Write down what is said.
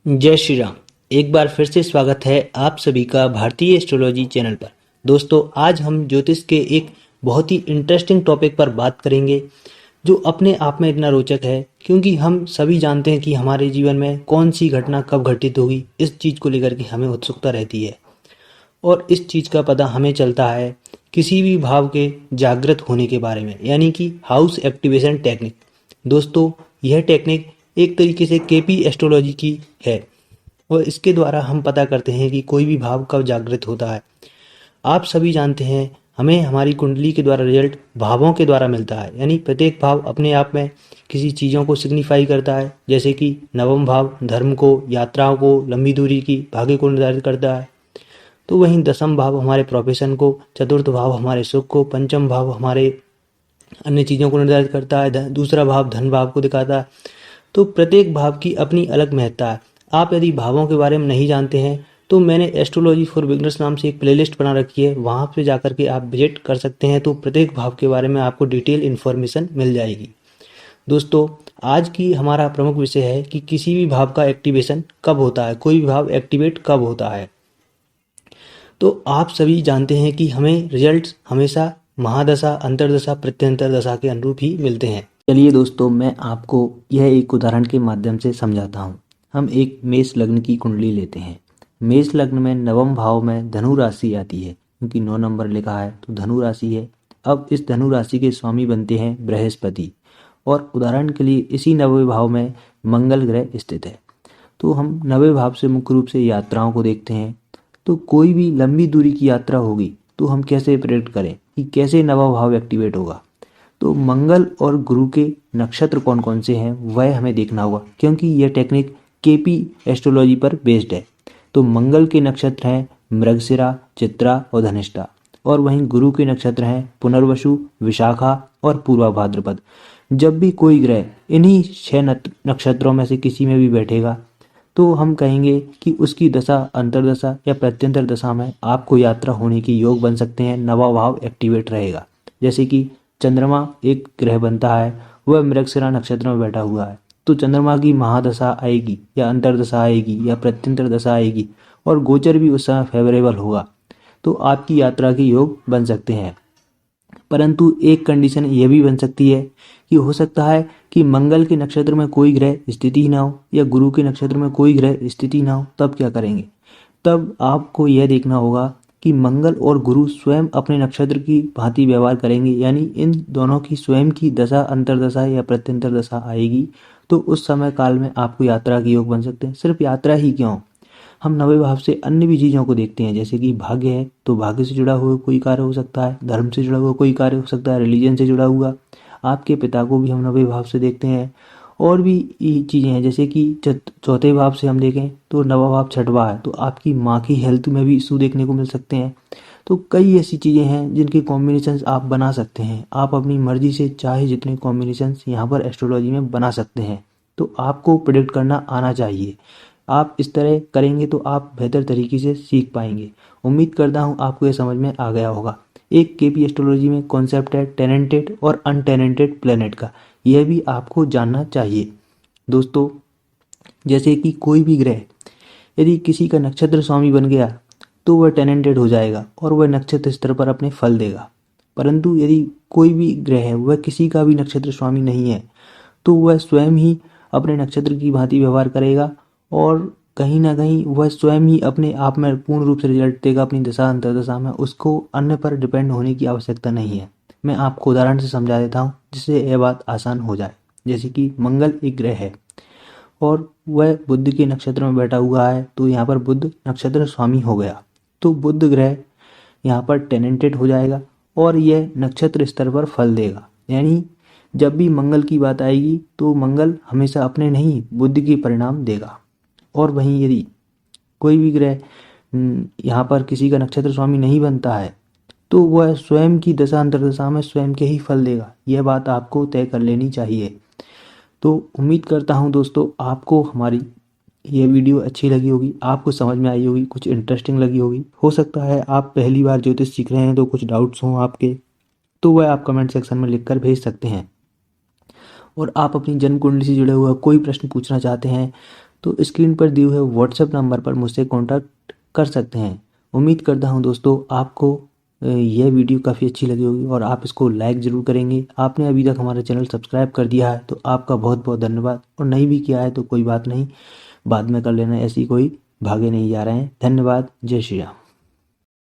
जय श्री राम। एक बार फिर से स्वागत है आप सभी का भारतीय एस्ट्रोलॉजी चैनल पर। दोस्तों, आज हम ज्योतिष के एक बहुत ही इंटरेस्टिंग टॉपिक पर बात करेंगे जो अपने आप में इतना रोचक है, क्योंकि हम सभी जानते हैं कि हमारे जीवन में कौन सी घटना कब घटित होगी, इस चीज़ को लेकर के हमें उत्सुकता रहती है। और इस चीज़ का पता हमें चलता है किसी भी भाव के जागृत होने के बारे में, यानी कि हाउस एक्टिवेशन टेक्निक। दोस्तों, यह टेक्निक एक तरीके से केपी एस्ट्रोलॉजी की है और इसके द्वारा हम पता करते हैं कि कोई भी भाव कब जागृत होता है। आप सभी जानते हैं, हमें हमारी कुंडली के द्वारा रिजल्ट भावों के द्वारा मिलता है, यानी प्रत्येक भाव अपने आप में किसी चीज़ों को सिग्निफाई करता है। जैसे कि नवम भाव धर्म को, यात्राओं को, लंबी दूरी की भाग्य को निर्धारित करता है। तो वहीं दसम भाव हमारे प्रोफेशन को, चतुर्थ भाव हमारे सुख को, पंचम भाव हमारे अन्य चीज़ों को निर्धारित करता है, दूसरा भाव धन भाव को दिखाता है। तो प्रत्येक भाव की अपनी अलग महत्ता है। आप यदि भावों के बारे में नहीं जानते हैं तो मैंने एस्ट्रोलॉजी फॉर बिगनर्स नाम से एक प्लेलिस्ट बना रखी है, वहाँ पे जाकर के आप विजिट कर सकते हैं। तो प्रत्येक भाव के बारे में आपको डिटेल इन्फॉर्मेशन मिल जाएगी। दोस्तों, आज की हमारा प्रमुख विषय है कि किसी भी भाव का एक्टिवेशन कब होता है, कोई भी भाव एक्टिवेट कब होता है। तो आप सभी जानते हैं कि हमें रिजल्ट्स हमेशा महादशा, अंतर्दशा, प्रत्यंतर दशा के अनुरूप ही मिलते हैं। चलिए दोस्तों, मैं आपको यह एक उदाहरण के माध्यम से समझाता हूँ। हम एक मेष लग्न की कुंडली लेते हैं। मेष लग्न में नवम भाव में धनु राशि आती है, क्योंकि 9 नंबर लिखा है तो धनु राशि है। अब इस धनु राशि के स्वामी बनते हैं बृहस्पति, और उदाहरण के लिए इसी नवे भाव में मंगल ग्रह स्थित है। तो हम नवे भाव से मुख्य रूप से यात्राओं को देखते हैं। तो कोई भी लंबी दूरी की यात्रा होगी तो हम कैसे प्रेडिक्ट करें कि कैसे नवा भाव एक्टिवेट होगा। तो मंगल और गुरु के नक्षत्र कौन कौन से हैं वह हमें देखना होगा, क्योंकि यह टेक्निक केपी एस्ट्रोलॉजी पर बेस्ड है। तो मंगल के नक्षत्र हैं मृगशिरा, चित्रा और धनिष्ठा, और वहीं गुरु के नक्षत्र हैं पुनर्वसु, विशाखा और पूर्वा भाद्रपद। जब भी कोई ग्रह इन्हीं 6 नक्षत्रों में से किसी में भी बैठेगा तो हम कहेंगे कि उसकी दशा, अंतर्दशा या प्रत्यंतर दशा में आपको यात्रा होने की योग बन सकते हैं, नवा भाव एक्टिवेट रहेगा। जैसे कि चंद्रमा एक ग्रह बनता है, वह मृगशिरा नक्षत्र में बैठा हुआ है, तो चंद्रमा की महादशा आएगी या अंतर्दशा आएगी या प्रत्यंतर दशा आएगी, और गोचर भी उस समय फेवरेबल होगा, तो आपकी यात्रा के योग बन सकते हैं। परंतु एक कंडीशन ये भी बन सकती है कि हो सकता है कि मंगल के नक्षत्र में कोई ग्रह स्थिति ही ना हो या गुरु के नक्षत्र में कोई ग्रह स्थिति ना हो। तब क्या करेंगे? तब आपको यह देखना होगा कि मंगल और गुरु स्वयं अपने नक्षत्र की भांति व्यवहार करेंगे, यानी इन दोनों की स्वयं की दशा, अंतर्दशा या प्रत्यंतर दशा आएगी, तो उस समय काल में आपको यात्रा के योग बन सकते हैं। सिर्फ यात्रा ही क्यों, हम नवे भाव से अन्य भी चीज़ों को देखते हैं। जैसे कि भाग्य है तो भाग्य से जुड़ा हुआ कोई कार्य हो सकता है, धर्म से जुड़ा हुआ कोई कार्य हो सकता है, रिलीजन से जुड़ा हुआ। आपके पिता को भी हम नवे भाव से देखते हैं। और भी चीज़ें हैं, जैसे कि चौथे भाव से हम देखें तो नवा भाव छठवा है, तो आपकी माँ की हेल्थ में भी इशू देखने को मिल सकते हैं। तो कई ऐसी चीज़ें हैं जिनके कॉम्बिनेशंस आप बना सकते हैं। आप अपनी मर्जी से चाहे जितने कॉम्बिनेशंस यहाँ पर एस्ट्रोलॉजी में बना सकते हैं। तो आपको प्रेडिक्ट करना आना चाहिए। आप इस तरह करेंगे तो आप बेहतर तरीके से सीख पाएंगे। उम्मीद करता हूँ आपको ये समझ में आ गया होगा। एक केपी एस्ट्रोलॉजी में कॉन्सेप्ट है टेनेंटेड और अनटेनेंटेड प्लेनेट का, यह भी आपको जानना चाहिए। दोस्तों, जैसे कि कोई भी ग्रह यदि किसी का नक्षत्र स्वामी बन गया तो वह टेनेंटेड हो जाएगा और वह नक्षत्र स्तर पर अपने फल देगा। परंतु यदि कोई भी ग्रह है वह किसी का भी नक्षत्र स्वामी नहीं है तो वह स्वयं ही अपने नक्षत्र की भांति व्यवहार करेगा, और कहीं ना कहीं वह स्वयं ही अपने आप में पूर्ण रूप से रिजल्ट देगा अपनी दशा अंतर्दशा में। उसको अन्य पर डिपेंड होने की आवश्यकता नहीं है। मैं आपको उदाहरण से समझा देता हूँ जिससे यह बात आसान हो जाए। जैसे कि मंगल एक ग्रह है और वह बुध के नक्षत्र में बैठा हुआ है, तो यहाँ पर बुध नक्षत्र स्वामी हो गया, तो बुध ग्रह यहाँ पर टेनेंटेड हो जाएगा और यह नक्षत्र स्तर पर फल देगा। यानी जब भी मंगल की बात आएगी तो मंगल हमेशा अपने नहीं बुध के परिणाम देगा। और वहीं यदि कोई भी ग्रह यहाँ पर किसी का नक्षत्र स्वामी नहीं बनता है तो वह स्वयं की दशा अंतर्दशा में स्वयं के ही फल देगा। यह बात आपको तय कर लेनी चाहिए। तो उम्मीद करता हूँ दोस्तों आपको हमारी ये वीडियो अच्छी लगी होगी, आपको समझ में आई होगी, कुछ इंटरेस्टिंग लगी होगी। हो सकता है आप पहली बार ज्योतिष सीख रहे हैं तो कुछ डाउट्स हों आपके, तो वह आप कमेंट सेक्शन में लिखकर भेज सकते हैं। और आप अपनी जन्म कुंडली से जुड़े हुआ कोई प्रश्न पूछना चाहते हैं तो स्क्रीन पर दिए हुए व्हाट्सएप नंबर पर मुझसे कॉन्टैक्ट कर सकते हैं। उम्मीद करता हूँ दोस्तों आपको यह वीडियो काफ़ी अच्छी लगी होगी और आप इसको लाइक ज़रूर करेंगे। आपने अभी तक हमारा चैनल सब्सक्राइब कर दिया है तो आपका बहुत बहुत धन्यवाद, और नहीं भी किया है तो कोई बात नहीं, बाद में कर लेना, ऐसी कोई भागे नहीं जा रहे हैं। धन्यवाद। जय श्री राम।